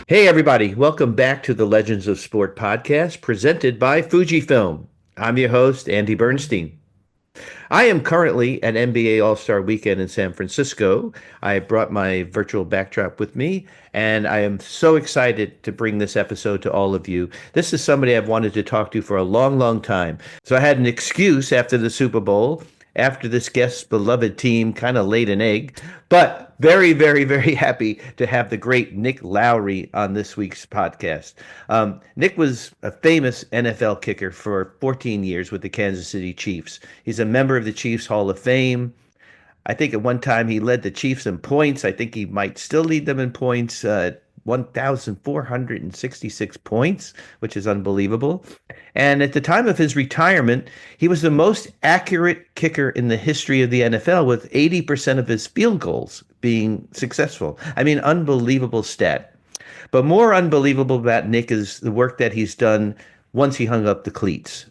Hey, everybody. Welcome back to the Legends of Sport podcast presented by Fujifilm. I'm your host, Andy Bernstein. I am currently at NBA All-Star Weekend in San Francisco. I brought my virtual backdrop with me, and I am so excited to bring this episode to all of you. This is somebody I've wanted to talk to for a long, long time. So I had an excuse after the Super Bowl, after this guest's beloved team kind of laid an egg, but very, very, very happy to have the great Nick Lowery on this week's podcast. Nick was a famous NFL kicker for 14 years with the Kansas City Chiefs. He's a member of the Chiefs Hall of Fame. I think at one time he led the Chiefs in points. I think he might still lead them in points. 1,466 points, which is unbelievable. And at the time of his retirement, he was the most accurate kicker in the history of the NFL, with 80% of his field goals being successful. I mean, unbelievable stat. But more unbelievable about Nick is the work that he's done once he hung up the cleats.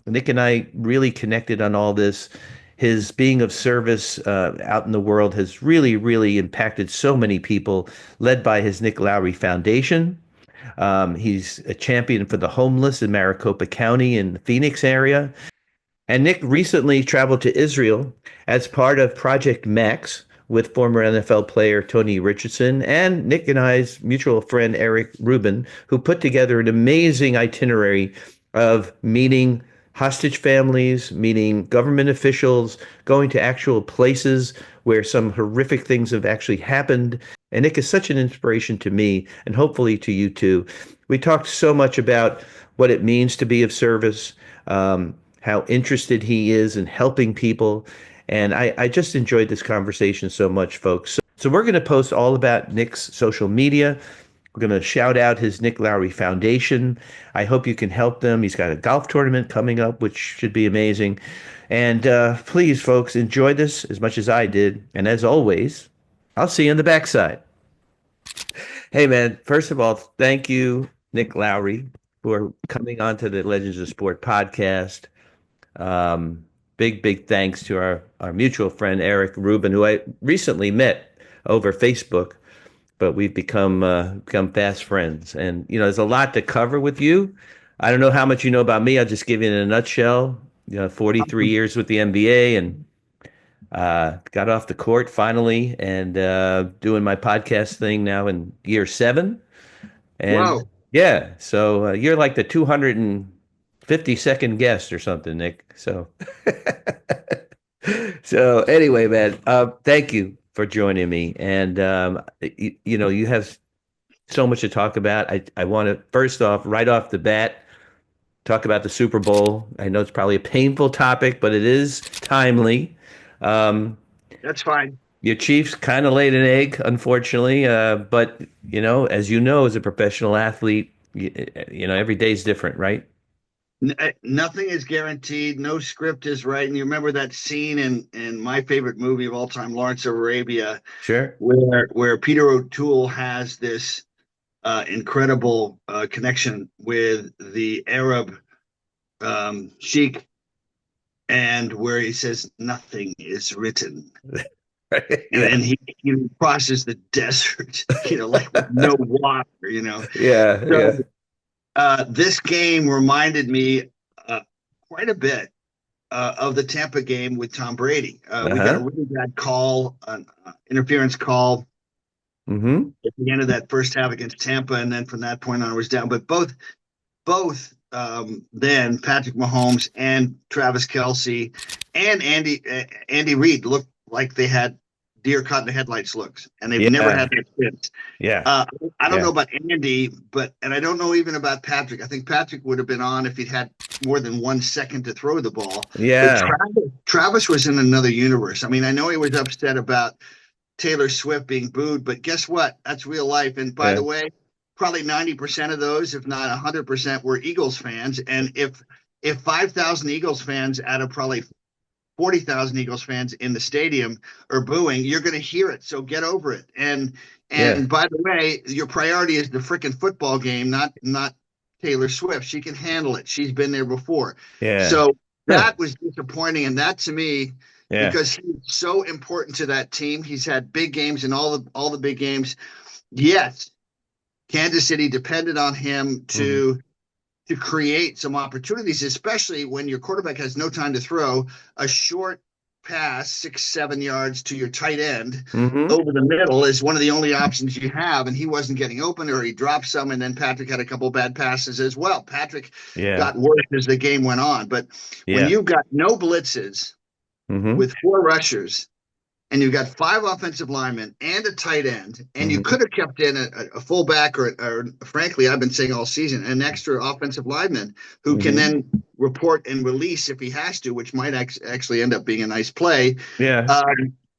Nick and I really connected on all this. His being of service out in the world has really, really impacted so many people, led by his Nick Lowery Foundation. He's a champion for the homeless in Maricopa County in the Phoenix area. And Nick recently traveled to Israel as part of Project Max with former NFL player Tony Richardson and Nick and I's mutual friend Eric Rubin, who put together an amazing itinerary of meeting hostage families, meeting government officials, going to actual places where some horrific things have actually happened. And Nick is such an inspiration to me and hopefully to you too. We talked so much about what it means to be of service, how interested he is in helping people. And I just enjoyed this conversation so much, folks. So we're going to post all about Nick's social media. We're going to shout out his Nick Lowery Foundation. I hope you can help them. He's got a golf tournament coming up, which should be amazing. And please, folks, enjoy this as much as I did. And as always, I'll see you on the backside. Hey, man, first of all, thank you, Nick Lowery, for coming on to the Legends of Sport podcast. Big thanks to our mutual friend Eric Rubin, who I recently met over Facebook, but we've become fast friends. And there's a lot to cover with you. I don't know how much you know about me. I'll just give you in a nutshell. 43 years with the NBA, and got off the court finally, and doing my podcast thing now in year 7. And Wow, yeah, so you're like the 252nd guest or something, Nick. So, so anyway, man, thank you for joining me. And you have so much to talk about. I want to first off, right off the bat, talk about the Super Bowl. I know it's probably a painful topic, but it is timely. Um, that's fine. your Chiefs kind of laid an egg, unfortunately. But as you know, as a professional athlete, every day's different, right? Nothing is guaranteed. No script is right. And you remember that scene in my favorite movie of all time, Lawrence of Arabia, Sure. where Peter O'Toole has this incredible connection with the Arab sheik, and where he says nothing is written, and Yeah. then he crosses the desert, like with no water. Yeah. So Yeah. this game reminded me quite a bit of the Tampa game with Tom Brady. We got a Uh-huh. really bad call, an interference call Mm-hmm. at the end of that first half against Tampa, and then from that point on, it was down. But both then Patrick Mahomes and Travis Kelsey and Andy Reid looked like they had deer caught in the headlights looks, and they've never Yeah. had that since. Yeah. I don't know Yeah. about Andy, and I don't know even about Patrick. I think Patrick would have been on if he'd had more than 1 second to throw the ball. But Yeah. Travis was in another universe. I mean, I know he was upset about Taylor Swift being booed, but guess what? That's real life. And by Yeah. the way, probably 90% of those, if not 100%, were Eagles fans. And if 5,000 Eagles fans out of probably 40,000 Eagles fans in the stadium are booing, you're going to hear it. So get over it. And Yeah. and by the way, your priority is the freaking football game, not Taylor Swift. She can handle it. She's been there before. Yeah. So Huh. that was disappointing. And that to me, Yeah. because he's so important to that team, he's had big games in all the big games. Yes, Kansas City depended on him Hmm. to create some opportunities, especially when your quarterback has no time to throw a short pass, 6, 7 yards to your tight end Hmm. over the middle is one of the only options you have. And he wasn't getting open, or he dropped some. And then Patrick had a couple bad passes as well. Patrick Yeah. got worse as the game went on. But when Yeah. you've got no blitzes Hmm. with four rushers, and you've got five offensive linemen and a tight end, and you Hmm. could have kept in a fullback or, frankly, I've been saying all season, an extra offensive lineman who can Hmm. then report and release if he has to, which might actually end up being a nice play. Yeah.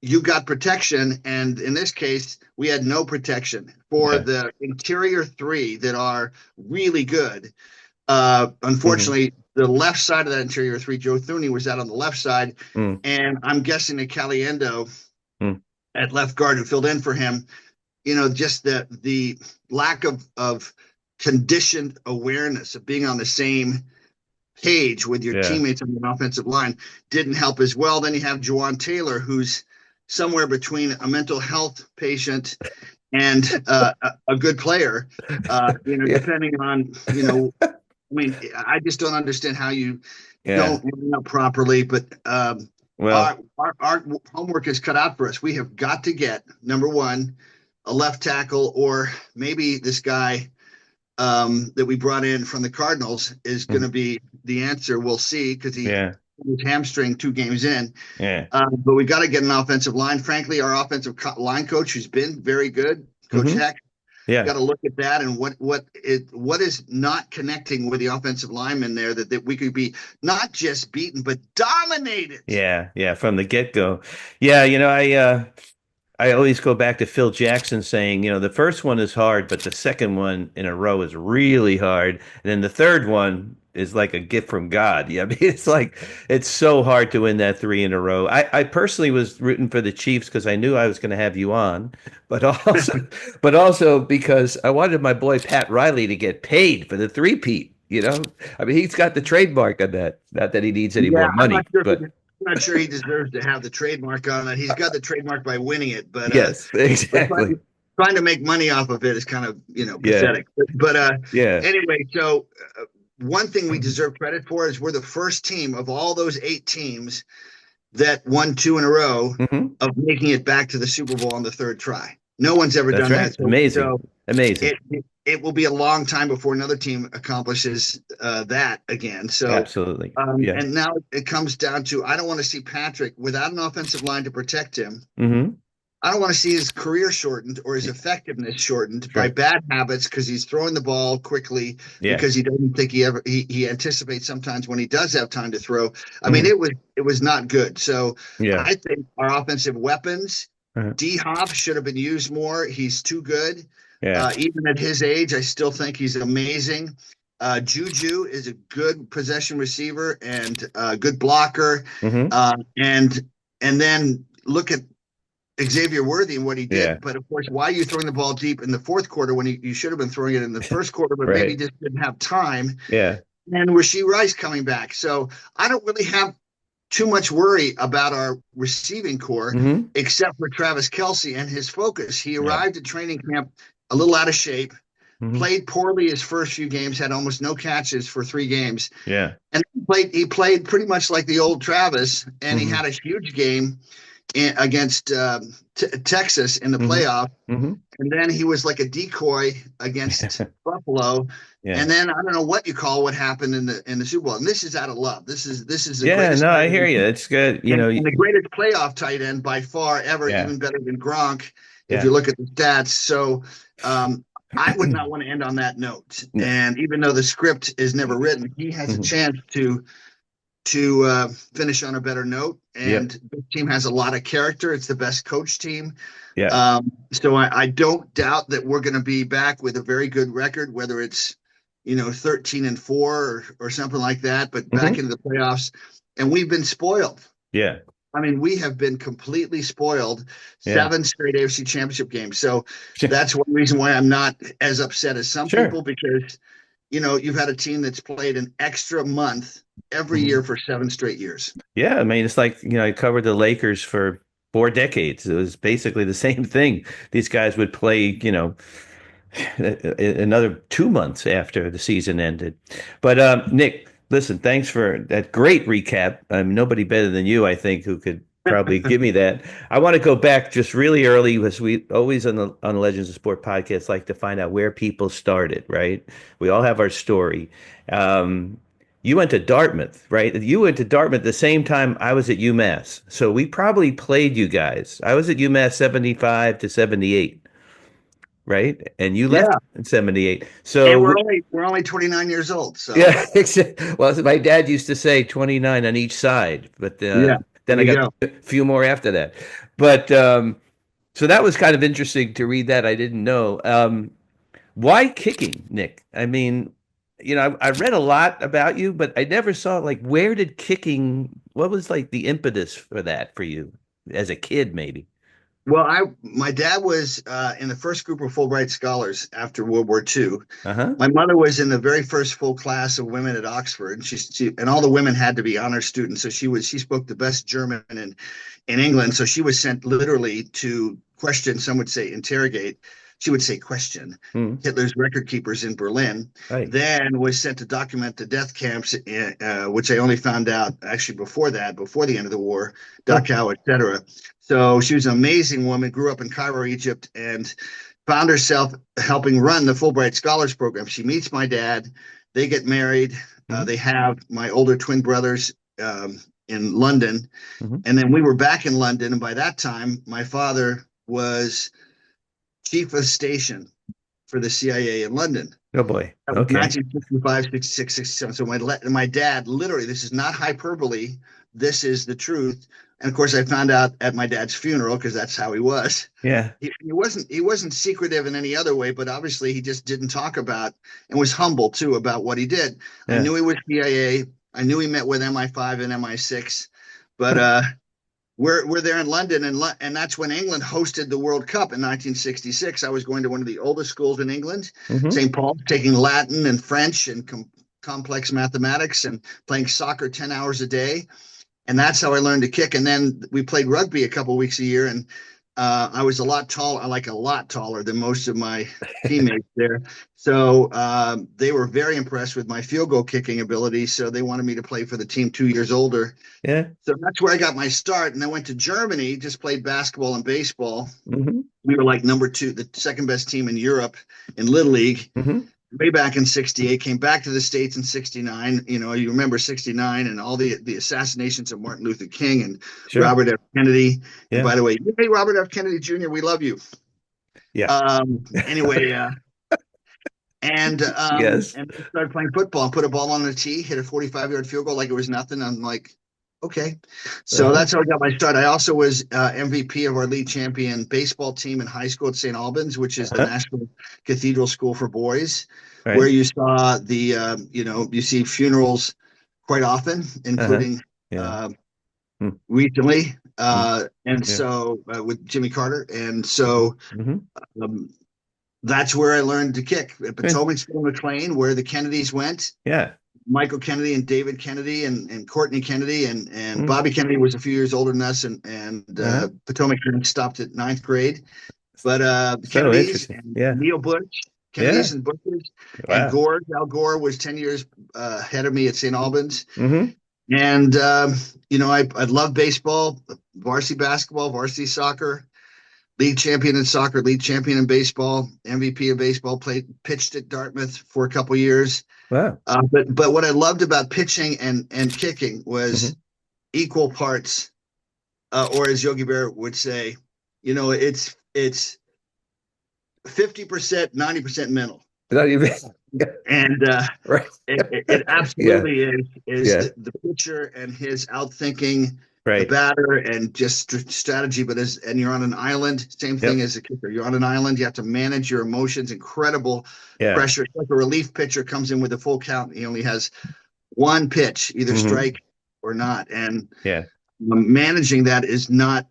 You got protection, and in this case, we had no protection for Yeah. the interior three that are really good. Hmm. Unfortunately, the left side of that interior three, Joe Thuney was out on the left side, Mm. and I'm guessing that Caliendo Mm. at left guard who filled in for him, just the lack of conditioned awareness of being on the same page with your Yeah. teammates on the offensive line didn't help as well. Then you have Juwan Taylor, who's somewhere between a mental health patient and a good player. Yeah. Depending on I mean, I just don't understand how you Yeah. don't line up properly. But Well, our homework is cut out for us. We have got to get number one a left tackle, or maybe this guy that we brought in from the Cardinals is going mm, to be the answer. We'll see, because he yeah. was hamstring 2 games in. Yeah. But we got to get an offensive line. Frankly, our offensive line coach, who's been very good, Coach Hmm. Heck, Yeah. got to look at that and what is not connecting with the offensive linemen there, that we could be not just beaten but dominated. Yeah. Yeah. From the get-go. Yeah, I always go back to Phil Jackson saying, the first one is hard, but the second one in a row is really hard. And then the third one is like a gift from God. Yeah, I mean, it's like it's so hard to win that three in a row. I personally was rooting for the Chiefs because I knew I was going to have you on, but also but also because I wanted my boy Pat Riley to get paid for the three-peat, I mean, he's got the trademark on that. Not that he needs any Yeah, more money, but I'm not sure he deserves to have the trademark on it. He's got the trademark by winning it, but yes, but exactly. trying to make money off of it is kind of Yeah. pathetic. But Yeah. anyway, so one thing we deserve credit for is we're the first team of all those 8 teams that won two in a row Hmm. of making it back to the Super Bowl on the third try. No one's ever That's done right. that. So, Amazing. so Amazing. it will be a long time before another team accomplishes that again. So, Absolutely. Yeah. and now it comes down to, I don't want to see Patrick without an offensive line to protect him. Hmm. I don't want to see his career shortened or his effectiveness shortened by Sure. bad habits, because he's throwing the ball quickly, Yeah. because he doesn't think he anticipates sometimes when he does have time to throw. I mean, Hmm. it was not good. So Yeah. I think our offensive weapons, Uh-huh. D Hop should have been used more. He's too good. Yeah. Even at his age, I still think he's amazing. Juju is a good possession receiver and a good blocker. Hmm. And then look at Xavier Worthy and what he Yeah. did. But of course, why are you throwing the ball deep in the fourth quarter when you should have been throwing it in the first quarter, but maybe Right. just didn't have time? Yeah. And Rashee Rice coming back. So I don't really have too much worry about our receiving core, Hmm. except for Travis Kelce and his focus. He Yeah. arrived at training camp a little out of shape, Hmm. played poorly his first few games, had almost no catches for 3 games, Yeah. and he played pretty much like the old Travis, and he Hmm. had a huge game against Texas in the Hmm. playoff. Hmm. And then he was like a decoy against Buffalo. Yeah. And then I don't know what you call what happened in the Super Bowl. And this is out of love. This is the Yeah. greatest No, tight I hear end, you. It's good. and the greatest playoff tight end by far ever, Yeah. even better than Gronk, if Yeah. you look at the stats. So I would not want to end on that note. No. And even though the script is never written, he has a Hmm. chance to finish on a better note. Yep. And this team has a lot of character. It's the best coach team. Yeah. So I don't doubt that we're going to be back with a very good record, whether it's 13-4 or something like that, but back Hmm. into the playoffs. And we've been spoiled. Yeah. I mean, we have been completely spoiled. Yeah. 7 straight AFC Championship games. So Sure. that's one reason why I'm not as upset as some Sure. people, because you've had a team that's played an extra month every Hmm. year for 7 straight years. Yeah. I mean, it's like, I covered the Lakers for 4 decades. It was basically the same thing. These guys would play, another 2 months after the season ended. But Nick, listen, thanks for that great recap. Nobody better than you, I think, who could probably give me that. I want to go back just really early because we always on the Legends of Sport podcast like to find out where people started, right? We all have our story. Um, you went to Dartmouth, right? You went to Dartmouth the same time I was at UMass. So we probably played you guys. I was at UMass 75 to 78, right? And you left Yeah, in 78. and So we're only 29 years old, so yeah, well, my dad used to say 29 on each side, but yeah, then there I you got go. a few more after that. But so that was kind of interesting to read that. I didn't know. Why kicking, Nick? I mean, I read a lot about you, but I never saw like where did kicking, what was like the impetus for that for you as a kid, maybe? Well, my dad was in the first group of Fulbright scholars after World War II. Uh-huh. My mother was in the very first full class of women at Oxford, and and all the women had to be honor students. So she spoke the best German in England. So she was sent literally to question. Some would say interrogate. She would say question Hmm. Hitler's record keepers in Berlin. Right. Then was sent to document the death camps, which I only found out actually before that, before the end of the war, Huh. Dachau, etc. So she was an amazing woman. Grew up in Cairo, Egypt, and found herself helping run the Fulbright Scholars Program. She meets my dad. They get married. Hmm. They have my older twin brothers in London. Hmm. And then we were back in London. And by that time, my father was chief of station for the CIA in London. Oh boy. That was Okay. 1965, 66, 67. So my dad, literally, this is not hyperbole. This is the truth. And of course, I found out at my dad's funeral because that's how he was. Yeah. He wasn't secretive in any other way, but obviously he just didn't talk about and was humble too about what he did. I Yeah. knew he was CIA. I knew he met with MI5 and MI6, but we're there in London, and that's when England hosted the World Cup in 1966. I was going to one of the oldest schools in England, Hmm. St. Paul, taking Latin and French and complex mathematics and playing soccer 10 hours a day. And that's how I learned to kick. And then we played rugby a couple of weeks a year, and I was a lot taller, like a lot taller than most of my teammates there. So they were very impressed with my field goal kicking ability. So they wanted me to play for the team 2 years older. Yeah. So that's where I got my start. And I went to Germany, just played basketball and baseball. Hmm. We were like number two, the second best team in Europe in Little League Hmm. way back in 68, came back to the States in 69. You remember 69 and all the assassinations of Martin Luther King and Sure. Robert F. Kennedy. And Yeah. by the way, hey, Robert F. Kennedy Jr., we love you. Yeah. Anyway, Yes. and then started playing football and put a ball on the tee, hit a 45-yard field goal like it was nothing. I'm like, okay. So Uh-huh. that's how I got my start. I also was MVP of our league champion baseball team in high school at St. Albans, which is the Uh-huh. National Cathedral School for Boys, where Right. you saw you see funerals quite often, Uh-huh. including Yeah. uh, Mm. recently, Mm. and Yeah. so with Jimmy Carter. And so Hmm. um, that's where I learned to kick at Yeah. Potomacville, McLean, where the Kennedys went. Yeah. Michael Kennedy and David Kennedy and Courtney Kennedy and Mm. Bobby Kennedy was a few years older than us and Uh-huh. Potomac stopped at ninth grade. But the So Kennedys interesting. and Yeah. Neil Bush, Kennedys Yeah. and Bushes, and Wow. Al Gore was 10 years ahead of me at St. Albans. Hmm. And, I love baseball, varsity basketball, varsity soccer, league champion in soccer, league champion in baseball, MVP of baseball, pitched at Dartmouth for a couple years. Wow. But what I loved about pitching and kicking Hmm. was equal parts, or as Yogi Bear would say, it's 50%, 90% mental, Not even. and Right. it Yeah. absolutely is Yeah. the pitcher and his outthinking the Right. batter and just strategy. And you're on an island, same thing Yep. as a kicker. You're on an island. You have to manage your emotions. Incredible Yeah. pressure. It's like a relief pitcher comes in with a full count. He only has one pitch, either Hmm. strike or not. And Yeah. managing that is not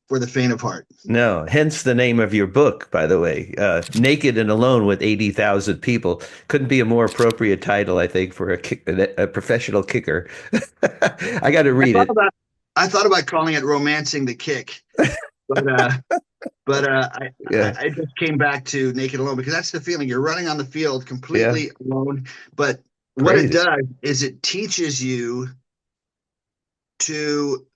for the faint of heart. No, hence the name of your book, by the way. Naked and Alone with 80,000 People. Couldn't be a more appropriate title, I think, for a professional kicker. I got to I read thought it. about I thought about calling it "Romancing the Kick," but But Yeah, I just came back to Naked Alone because that's the feeling. You're running on the field yeah, completely alone. But what it crazy. does is it teaches you to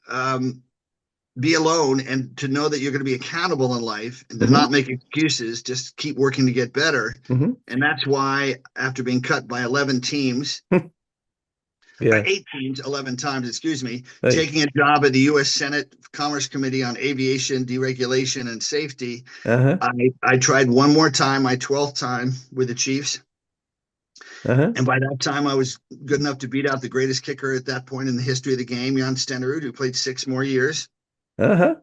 be alone and to know that you're going to be accountable in life and to Hmm. not make excuses, just keep working to get better. Hmm. And that's why, after being cut by 11 teams, Yeah. 8 teams, 11 times, excuse me, Hey. taking a job at the U.S. Senate Commerce Committee on Aviation, Deregulation, and Safety, Uh-huh. I tried one more time, my 12th time with the Chiefs. Uh-huh. And by that time, I was good enough to beat out the greatest kicker at that point in the history of the game, Jan Stenerud, who played 6 more years Uh-huh.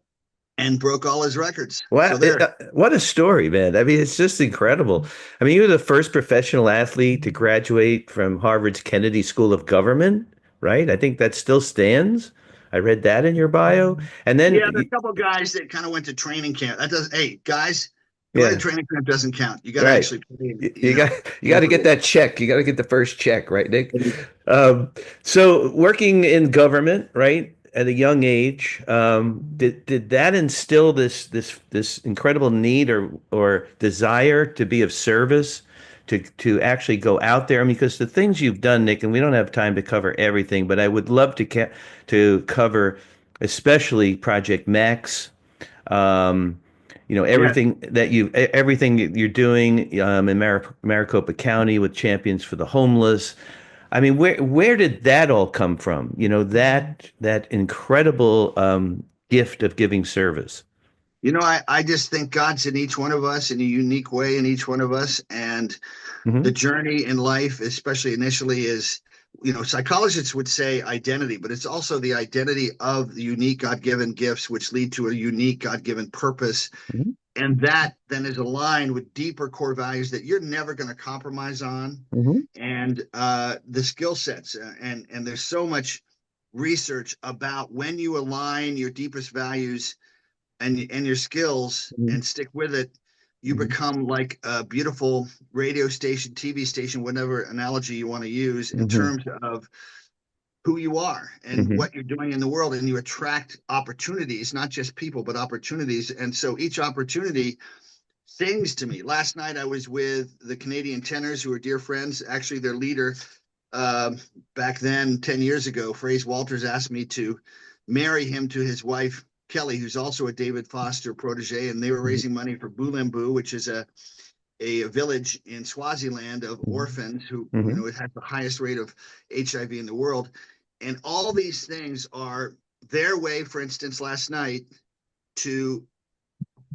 and broke all his records. Wow, So there. what a story, man. I mean, it's just incredible. I mean, you were the first professional athlete to graduate from Harvard's Kennedy School of Government, right? I think that still stands. I read that in your bio. And then, Yeah, there's a couple of guys that kind of went to training camp. That does, hey, guys, going to yeah, training camp doesn't count. You got to right. actually play, You got you got to get that check. You got to get the first check, right, Nick? Yeah. Um, so working in government, right, at a young age, did that instill this incredible need or desire to be of service, to actually go out there? I mean, because the things you've done, Nick, and we don't have time to cover everything, but I would love to cover, especially Project Max. Um, Yeah. everything that you're doing in Maricopa County with Champions for the Homeless. I mean, where did that all come from? That incredible gift of giving service. I just think God's in each one of us in a unique way in each one of us. And the Hmm. journey in life, especially initially, is, psychologists would say identity, but it's also the identity of the unique God given gifts, which lead to a unique God given purpose. Hmm. And that then is aligned with deeper core values that you're never going to compromise on. Hmm. And the skill sets. And there's so much research about when you align your deepest values and your skills and stick with it, you Hmm. become like a beautiful radio station, TV station, whatever analogy you want to use in Hmm. terms of who you are and Hmm. what you're doing in the world. And you attract opportunities, not just people, but opportunities. And so each opportunity sings to me. Last night I was with the Canadian Tenors, who are dear friends. Actually, their leader, uh, back then, 10 years ago, Fraze Walters, asked me to marry him to his wife, Kelly, who's also a David Foster protege. And they were Hmm. raising money for Bulembu, which is a village in Swaziland of orphans who, Hmm. it has the highest rate of HIV in the world. And all these things are their way, for instance, last night, to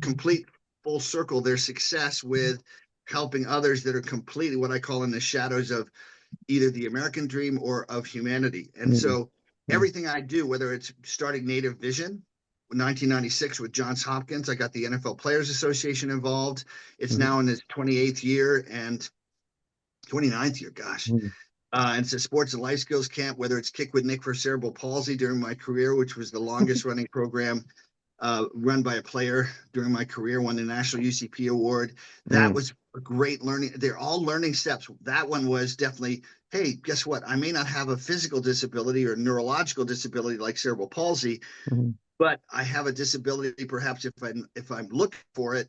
complete full circle their success with helping others that are completely what I call in the shadows of either the American dream or of humanity. And Hmm. so everything I do, whether it's starting Native Vision, 1996 with Johns Hopkins, I got the NFL Players Association involved. It's Hmm. now in its 28th year and 29th year, gosh. And it's a sports and life skills camp, whether it's Kick with Nick for cerebral palsy during my career, which was the longest running program run by a player during my career, won the National UCP Award. That Hmm. was a great learning. They're all learning steps. That one was definitely, hey, guess what? I may not have a physical disability or neurological disability like cerebral palsy, Hmm. but I have a disability. Perhaps if I'm looking for it,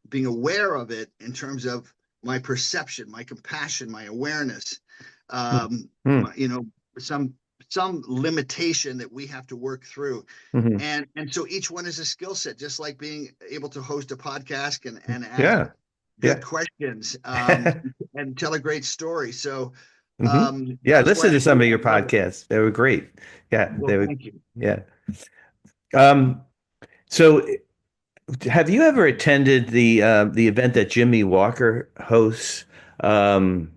being aware of it in terms of my perception, my compassion, my awareness, um, Hmm. my, some some limitation that we have to work through. Hmm. And so each one is a skill set, just like being able to host a podcast and ask Yeah. good Yeah. questions, and tell a great story. So Hmm. Yeah. that's why Listen to some of your I love it. podcasts. They were great. Yeah. Well, They were. thank you. Yeah. Um, so have you ever attended the event that Jimmy Walker hosts? Um,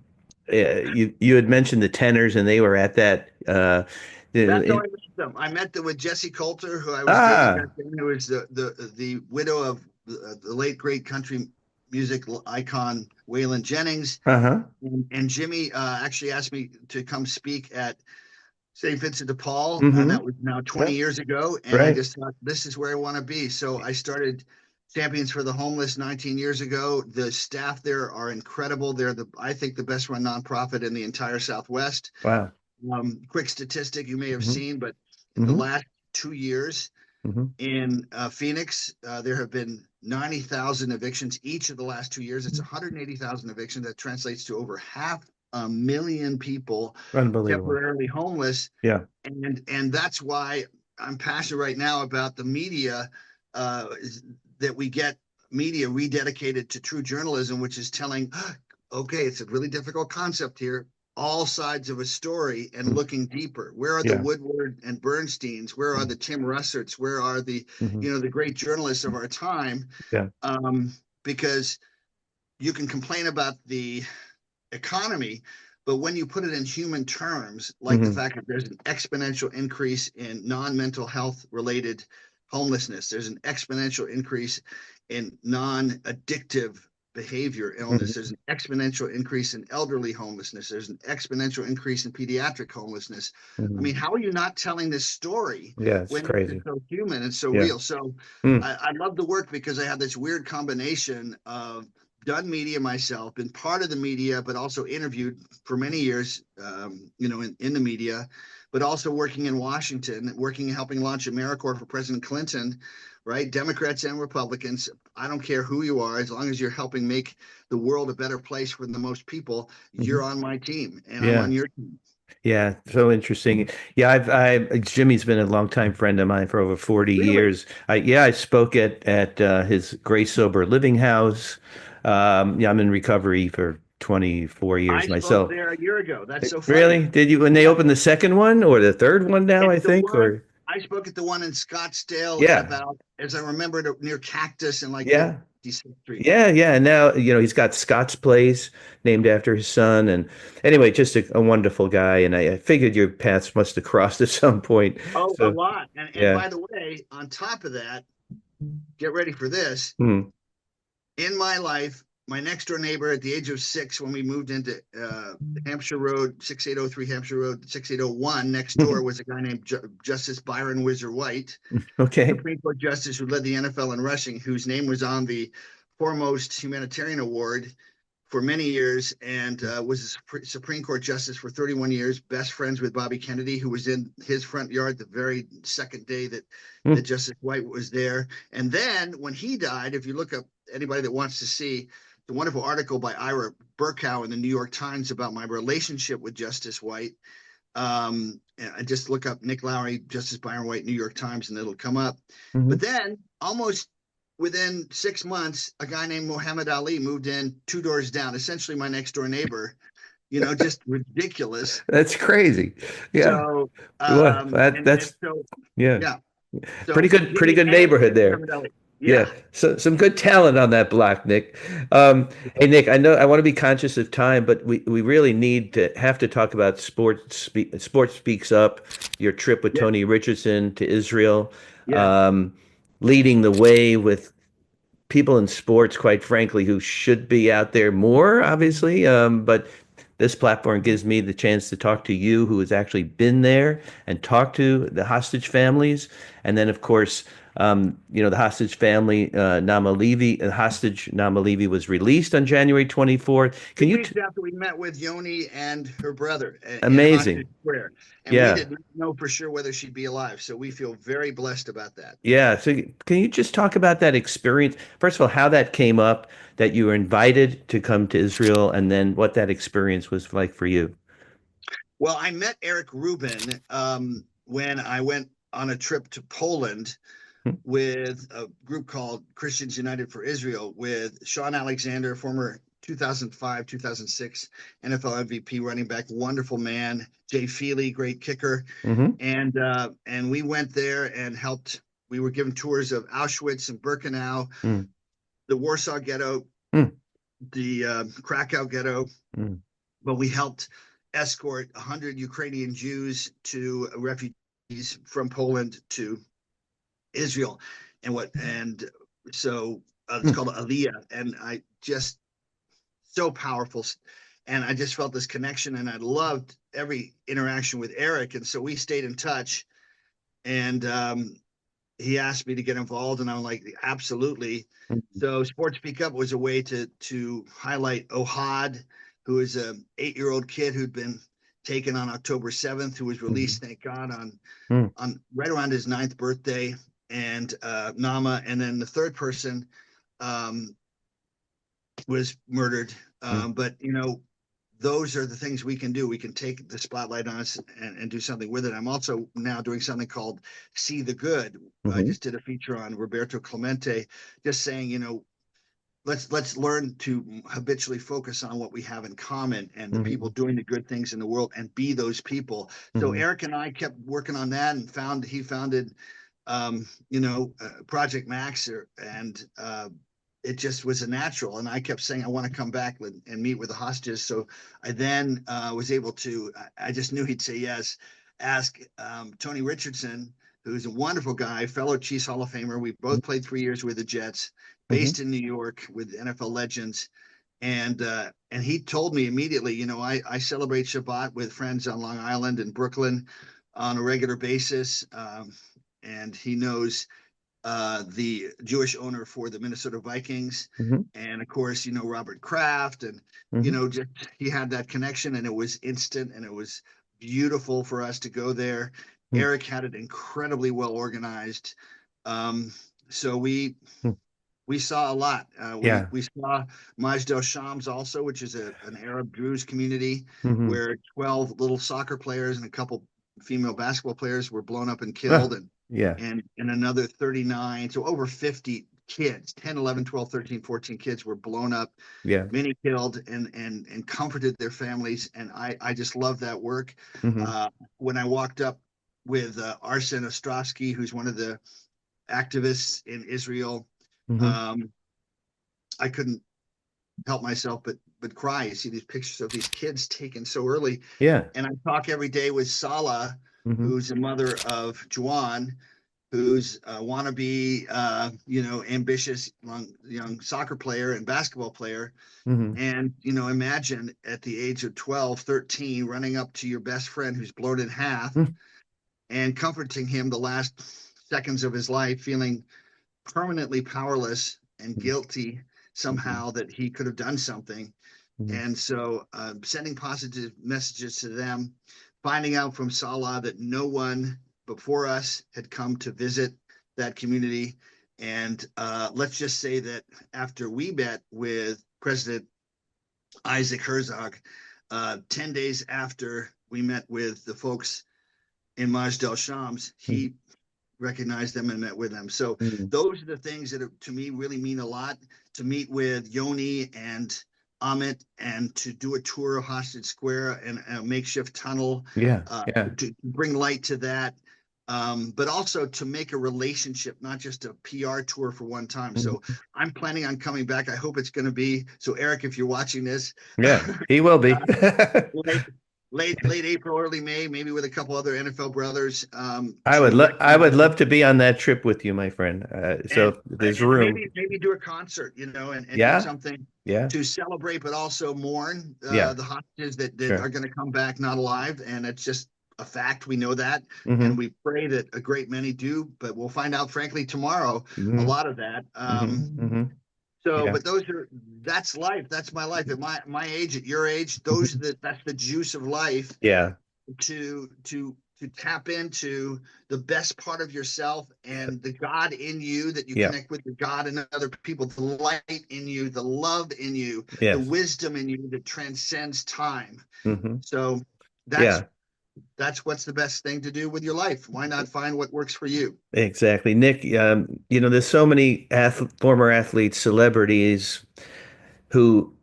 you had mentioned the tenors, and they were at that. That's how In, I met them. I met them with Jessie Coulter, who I was dating back ah, then, who was the widow of the late great country music icon Waylon Jennings. uh-huh. And Jimmy actually asked me to come speak at St. Vincent de Paul, and Mm-hmm. that was now 20 Yeah, years ago. And I right. just thought, this is where I want to be. So I started Champions for the Homeless 19 years ago. The staff there are incredible. I think, the best run nonprofit in the entire Southwest. Wow. Quick statistic you may have Mm-hmm. seen, but in the Mm-hmm. last 2 years, Hmm. In Phoenix, there have been 90,000 evictions each of the last 2 years. It's 180,000 evictions. That translates to over half a million people Unbelievable. temporarily homeless. Yeah. And that's why I'm passionate right now about the media, uh, that we get media rededicated to true journalism, which is telling, okay, it's a really difficult concept here, all sides of a story, and Mm. looking deeper. Where are the Yeah. Woodward and Bernsteins? Where are the Tim Russerts? Where are the, Mm-hmm. the great journalists of our time? Yeah. Um, because you can complain about the economy, but when you put it in human terms, like the Hmm. fact that there's an exponential increase in non-mental health related homelessness, there's an exponential increase in non-addictive behavior illness, Hmm. there's an exponential increase in elderly homelessness, there's an exponential increase in pediatric homelessness. I Hmm. mean, how are you not telling this story Yeah, it's when it's crazy. so human and so Yeah. real? So Mm. I love the work because I have this weird combination of done media myself, been part of the media, but also interviewed for many years, in the media, but also working in Washington, working helping launch AmeriCorps for President Clinton, right? Democrats and Republicans. I don't care who you are, as long as you're helping make the world a better place for the most people, Hmm. you're on my team and I'm on Yeah. your team. Yeah, so interesting. Yeah, Jimmy's been a longtime friend of mine for over 40 Really? years. I spoke at his Grace Sober Living House. Yeah, I'm in recovery for 24 I years spoke myself. there a year ago. That's so funny. Really? Did you when they Yeah. opened the second one or the third one now, It's I the think, one or I spoke at the one in Scottsdale at yeah. about, as I remember, near Cactus and like Yeah. 56th Street. Yeah. And now, he's got Scott's Place named after his son. And anyway, just a wonderful guy. And I figured your paths must have crossed at some point. Oh, a So, lot. And yeah. by the way, on top of that, get ready for this. Hmm. In my life, my next door neighbor at the age of 6, when we moved into Hampshire Road, 6803 Hampshire Road, 6801, next door was a guy named Justice Byron Whizzer White, Okay. Supreme Court Justice who led the NFL in rushing, whose name was on the foremost humanitarian award for many years, and was a Supreme Court Justice for 31 years, best friends with Bobby Kennedy, who was in his front yard the very second day that Hmm. Justice White was there. And then when he died, if you look up, anybody that wants to see the wonderful article by Ira Burkow in the New York Times about my relationship with Justice White, I just look up Nick Lowery, Justice Byron White, New York Times, and it'll come up. Hmm. But then almost within 6 months, a guy named Muhammad Ali moved in 2 doors down, essentially my next door neighbor, just ridiculous. That's crazy. Yeah. So, Well, and that's so, yeah. yeah. Pretty So good, pretty Jimmy good and neighborhood there. Muhammad Ali. Yeah. Yeah. So some good talent on that block, Nick. Hey Nick, I know I want to be conscious of time, but we really need to have to talk about Sports Speaks Up, your trip with Yeah. Tony Richardson to Israel, Yeah. um, leading the way with people in sports, quite frankly, who should be out there more, obviously. But this platform gives me the chance to talk to you, who has actually been there and talked to the hostage families. And then, of course, the hostage family, hostage Nama Levy was released on January 24th. Two Can you, weeks after we met with Yoni and her brother in amazing. Hostage Square. And we Yeah. didn't know for sure whether she'd be alive. So we feel very blessed about that. Yeah. So can you just talk about that experience? First of all, how that came up, that you were invited to come to Israel, and then what that experience was like for you. Well, I met Eric Rubin when I went on a trip to Poland with a group called Christians United for Israel with Sean Alexander, former 2005, 2006 NFL MVP running back, wonderful man, Jay Feely, great kicker. Hmm. And we went there and helped. We were given tours of Auschwitz and Birkenau, Mm. the Warsaw Ghetto, Mm. the Krakow Ghetto, Mm. but we helped escort 100 Ukrainian Jews to refugees from Poland to Israel, and so it's Mm. called Aliyah, and I just so powerful, and I just felt this connection, and I loved every interaction with Eric, and so we stayed in touch, and he asked me to get involved, and I'm like, absolutely. Mm. So Sports Speak Up was a way to highlight Ohad, who is a 8-year-old kid who'd been taken on October 7th, who was Mhm. released, thank God, Mm. on right around his ninth birthday. and Nama, and then the third person um, was murdered. Mm-hmm. But those are the things we can do. We can take the spotlight on us and do something with it. I'm also now doing something called See the Good. I Mm-hmm. just did a feature on Roberto Clemente, just saying, let's learn to habitually focus on what we have in common and the people Mm-hmm. doing the good things in the world and be those people. So Mm-hmm. Eric and I kept working on that and he founded Project Max, and it just was a natural. And I kept saying I want to come back and meet with the hostages. So I then was able to. I just knew he'd say yes. Ask Tony Richardson, who's a wonderful guy, fellow Chiefs Hall of Famer. We both played 3 years with the Jets, Mm-hmm. based in New York with NFL legends. And he told me immediately, I celebrate Shabbat with friends on Long Island and Brooklyn on a regular basis. And he knows the Jewish owner for the Minnesota Vikings. Mm-hmm. And of course, Robert Kraft. And, Mm-hmm. just he had that connection, and it was instant, and it was beautiful for us to go there. Mm-hmm. Eric had it incredibly well organized. Um, so we saw a lot. We Yeah. we saw Majdal Shams also, which is an Arab Druze community Mm-hmm. where 12 little soccer players and a couple female basketball players were blown up and killed, Oh, and yeah. and another 39, so over 50 kids, 10, 11, 12, 13, 14 kids were blown up, Yeah. many killed, and comforted their families. And I just love that work. Mm-hmm. Uh, when I walked up with Arsen Ostrovsky, who's one of the activists in Israel, Mm-hmm. um, I couldn't help myself but cry. You see these pictures of these kids taken so early, Yeah. and I talk every day with Salah, Mm-hmm. who's the mother of Juwan, who's a wannabe, ambitious young soccer player and basketball player. Mm-hmm. And imagine at the age of 12, 13, running up to your best friend who's blown in half and comforting him the last seconds of his life, feeling permanently powerless and guilty Mm-hmm. somehow that he could have done something. Mm-hmm. And so sending positive messages to them, finding out from Salah that no one before us had come to visit that community. And let's just say that after we met with President Isaac Herzog, 10 days after we met with the folks in Majdal Shams, he recognized them and met with them. So Mm-hmm. those are the things that to me really mean a lot. To meet with Yoni and Amit and to do a tour of Hostage Square and a makeshift tunnel, Yeah. Yeah. to bring light to that. But also to make a relationship, not just a PR tour for one time. So Mm-hmm. I'm planning on coming back. I hope it's going to be so. Eric, if you're watching this, Yeah. He will be. late, late April, early May, maybe with a couple other NFL brothers, to I would recognize love to be on that trip with you, my friend. So and if there's room. maybe do a concert, and do Yeah. something Yeah. to celebrate, but also mourn Yeah. the hostages that are Sure. going to come back not alive. And it's just a fact. We know that, and Mm-hmm. we pray that a great many do. But we'll find out, frankly, tomorrow a Mm-hmm. lot of that. Mm-hmm. Mm-hmm. So, Yeah. but that's life. That's my life at my age, at your age. Mm-hmm. That's the juice of life, Yeah. to tap into the best part of yourself and the God in you, that you Yeah. connect with the God in other people, the light in you, the love in you, the Yes. wisdom in you that transcends time. Mm-hmm. So that's Yeah. what's the best thing to do with your life. Why not find what works for you? Exactly. Nick, there's so many former athletes, celebrities who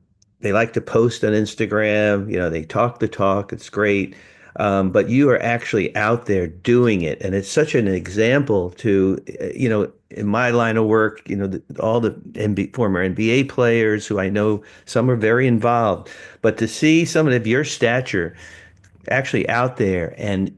they like to post on Instagram. They talk the talk. It's great. But you are actually out there doing it. And it's such an example to, in my line of work, all the former NBA players who I know, some are very involved. But to see someone of your stature actually out there and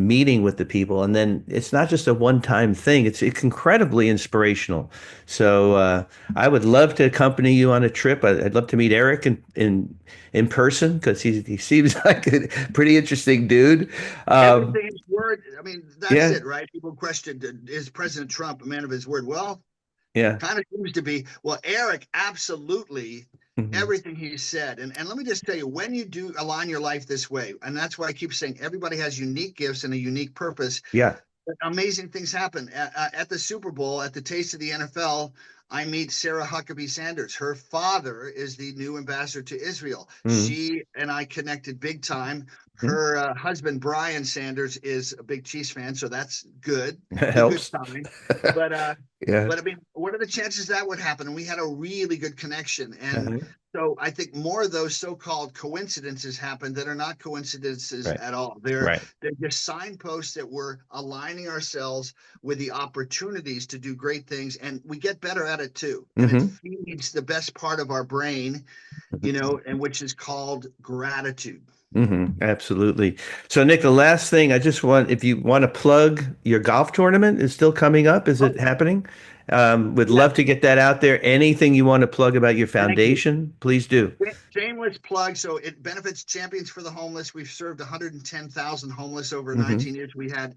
meeting with the people, and then it's not just a one-time thing. It's incredibly inspirational. So I would love to accompany you on a trip. I'd love to meet Eric in person because he seems like a pretty interesting dude. Everything is word. I mean, that's Yeah. it, right? People question, is President Trump a man of his word? Well, Yeah. kind of seems to be. Well, Eric, absolutely, Hmm. everything he said. And let me just tell you, when you do align your life this way, and that's why I keep saying everybody has unique gifts and a unique purpose. Yeah. amazing things happen at the Super Bowl, at the Taste of the NFL. I meet Sarah Huckabee Sanders. Her father is the new ambassador to Israel. Mm-hmm. She and I connected big time. Mm-hmm. Her husband Brian Sanders is a big Chiefs fan, so that's good. That It's a good helps. sign. But Yeah. I mean, what are the chances that would happen? And we had a really good connection. And Uh-huh. so I think more of those so-called coincidences happen that are not coincidences Right. at all. They're Right. they're just signposts that we're aligning ourselves with the opportunities to do great things, and we get better at it too. And it Mm-hmm. feeds the best part of our brain, and which is called gratitude. Mm-hmm. Absolutely. So, Nick, the last thing I just want, if you want to plug your golf tournament is still coming up. Is Oh, it happening? Would yeah, love to get that out there. Anything you want to plug about your thank you. foundation, please do. Shameless plug. So it benefits Champions for the Homeless. We've served 110,000 homeless over Mm-hmm. 19 years. We've had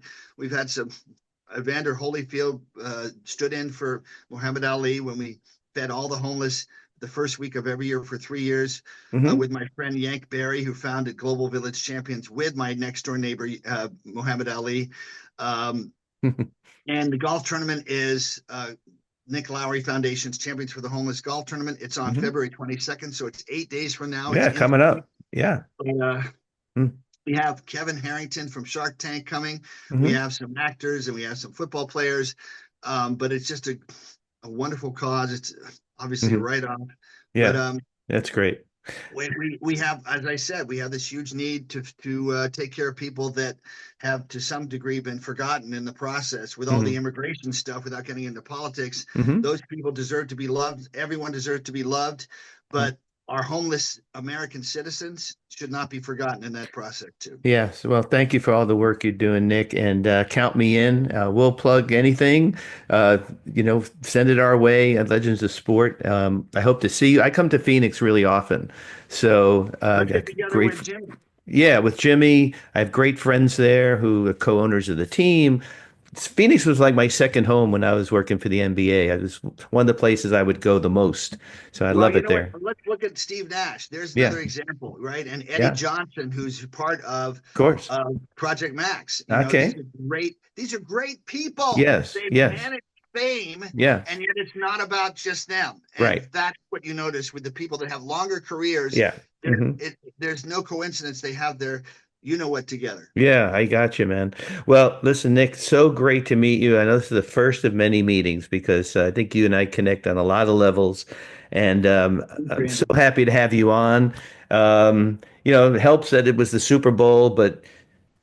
some. Evander Holyfield stood in for Muhammad Ali when we fed all the homeless the first week of every year for 3 years, Mm-hmm. with my friend Yank Barry, who founded Global Village Champions with my next door neighbor, Muhammad Ali. Um, and the golf tournament is Nick Lowery Foundation's Champions for the Homeless Golf Tournament. It's on Mm-hmm. February 22nd, so it's 8 days from now. It's Yeah, in coming Phoenix. up. Yeah. Uh, Mm-hmm. we have Kevin Harrington from Shark Tank coming. We Mm-hmm. have some actors and we have some football players. But it's just a wonderful cause. It's obviously a Mm-hmm. write-off. But Yeah, that's great. we have, as I said, we have this huge need to take care of people that have to some degree been forgotten in the process with all the Mm-hmm. immigration stuff. Without getting into politics, Mm-hmm. those people deserve to be loved. Everyone deserves to be loved, but our homeless American citizens should not be forgotten in that process too. Yes. Well, thank you for all the work you're doing, Nick, and count me in. We'll plug anything. Send it our way at Legends of Sport. I hope to see you. I come to Phoenix really often, so Let's got get together great. with Jimmy. Yeah, with Jimmy, I have great friends there who are co-owners of the team. Phoenix was like my second home when I was working for the NBA. It was one of the places I would go the most, so I Well, love you it know what? there. Let's look at Steve Nash. There's Yeah, another example, right? And Eddie yeah, Johnson, who's part of of course. Project Max. These Okay. are great. These are great people. Yes, They've yes, managed fame, yes. and yet it's not about just them. And Right. that's what you notice with the people that have longer careers. Yeah. Hmm. There's no coincidence they have their, you know what, together. Yeah, I got you, man. Well, listen, Nick, so great to meet you. I know this is the first of many meetings because I think you and I connect on a lot of levels, and I'm so Brandon. happy to have you on. It helps that it was the Super Bowl, but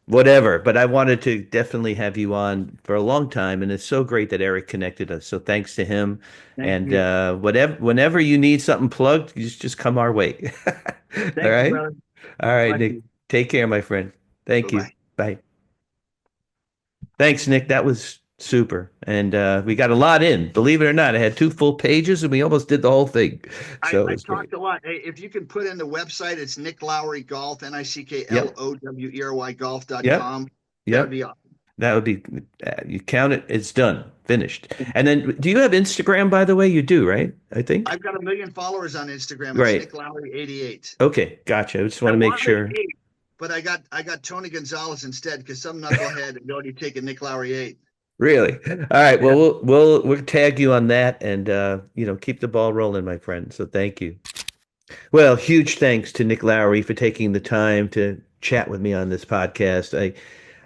whatever. But I wanted to definitely have you on for a long time, and it's so great that Eric connected us. So thanks to him. Thank And you. whenever you need something plugged, you just come our way. All Thank you, right. brother. All right, Bless Nick. you. Take care, my friend. Bye Thank you. bye. Bye. Thanks, Nick. That was super. And we got a lot in. Believe it or not, I had two full pages and we almost did the whole thing. So it I was great. talked a lot. Hey, if you can put in the website, it's Nick Lowry Golf, Yep. NickLowery Yep. golf.com. That would Yep. be awesome. That would be, you count it, it's done, finished. And then do you have Instagram, by the way? You do, right? I think. I've got 1 million followers on Instagram. It's Right. Nick Lowry 88. Okay. Gotcha. I just I want to make wanted sure. 8, but I got Tony Gonzalez instead because some knucklehead had already taken Nick Lowry 8. Really? All right. Yeah. Well, we'll tag you on that and keep the ball rolling, my friend. So thank you. Well, huge thanks to Nick Lowery for taking the time to chat with me on this podcast.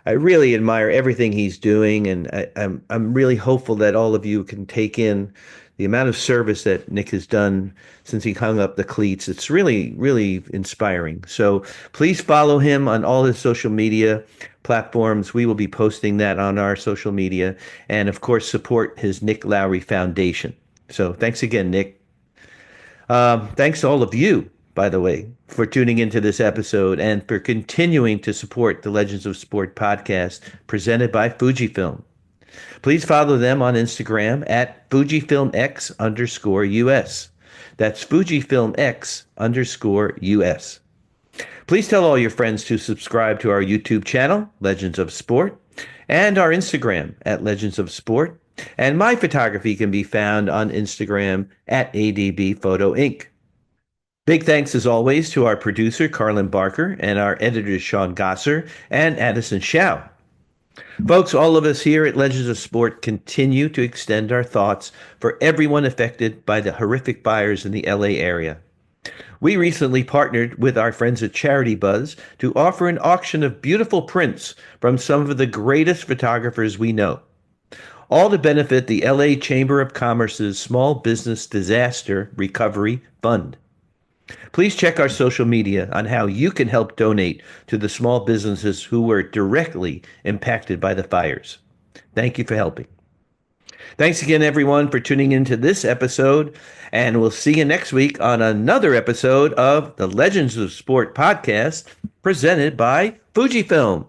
I really admire everything he's doing, and I'm really hopeful that all of you can take in the amount of service that Nick has done since he hung up the cleats. It's really, really inspiring. So please follow him on all his social media platforms. We will be posting that on our social media, and of course, support his Nick Lowery Foundation. So thanks again, Nick. Thanks to all of you, by the way, for tuning into this episode and for continuing to support the Legends of Sport podcast presented by Fujifilm. Please follow them on Instagram at FujifilmX_US. That's FujifilmX_US. Please tell all your friends to subscribe to our YouTube channel, Legends of Sport, and our Instagram at Legends of Sport. And my photography can be found on Instagram at ADB Photo Inc. Big thanks, as always, to our producer, Carlin Barker, and our editors, Sean Gosser and Addison Shao. Folks, all of us here at Legends of Sport continue to extend our thoughts for everyone affected by the horrific fires in the LA area. We recently partnered with our friends at Charity Buzz to offer an auction of beautiful prints from some of the greatest photographers we know, all to benefit the LA Chamber of Commerce's Small Business Disaster Recovery Fund. Please check our social media on how you can help donate to the small businesses who were directly impacted by the fires. Thank you for helping. Thanks again, everyone, for tuning into this episode. And we'll see you next week on another episode of the Legends of Sport podcast presented by Fujifilm.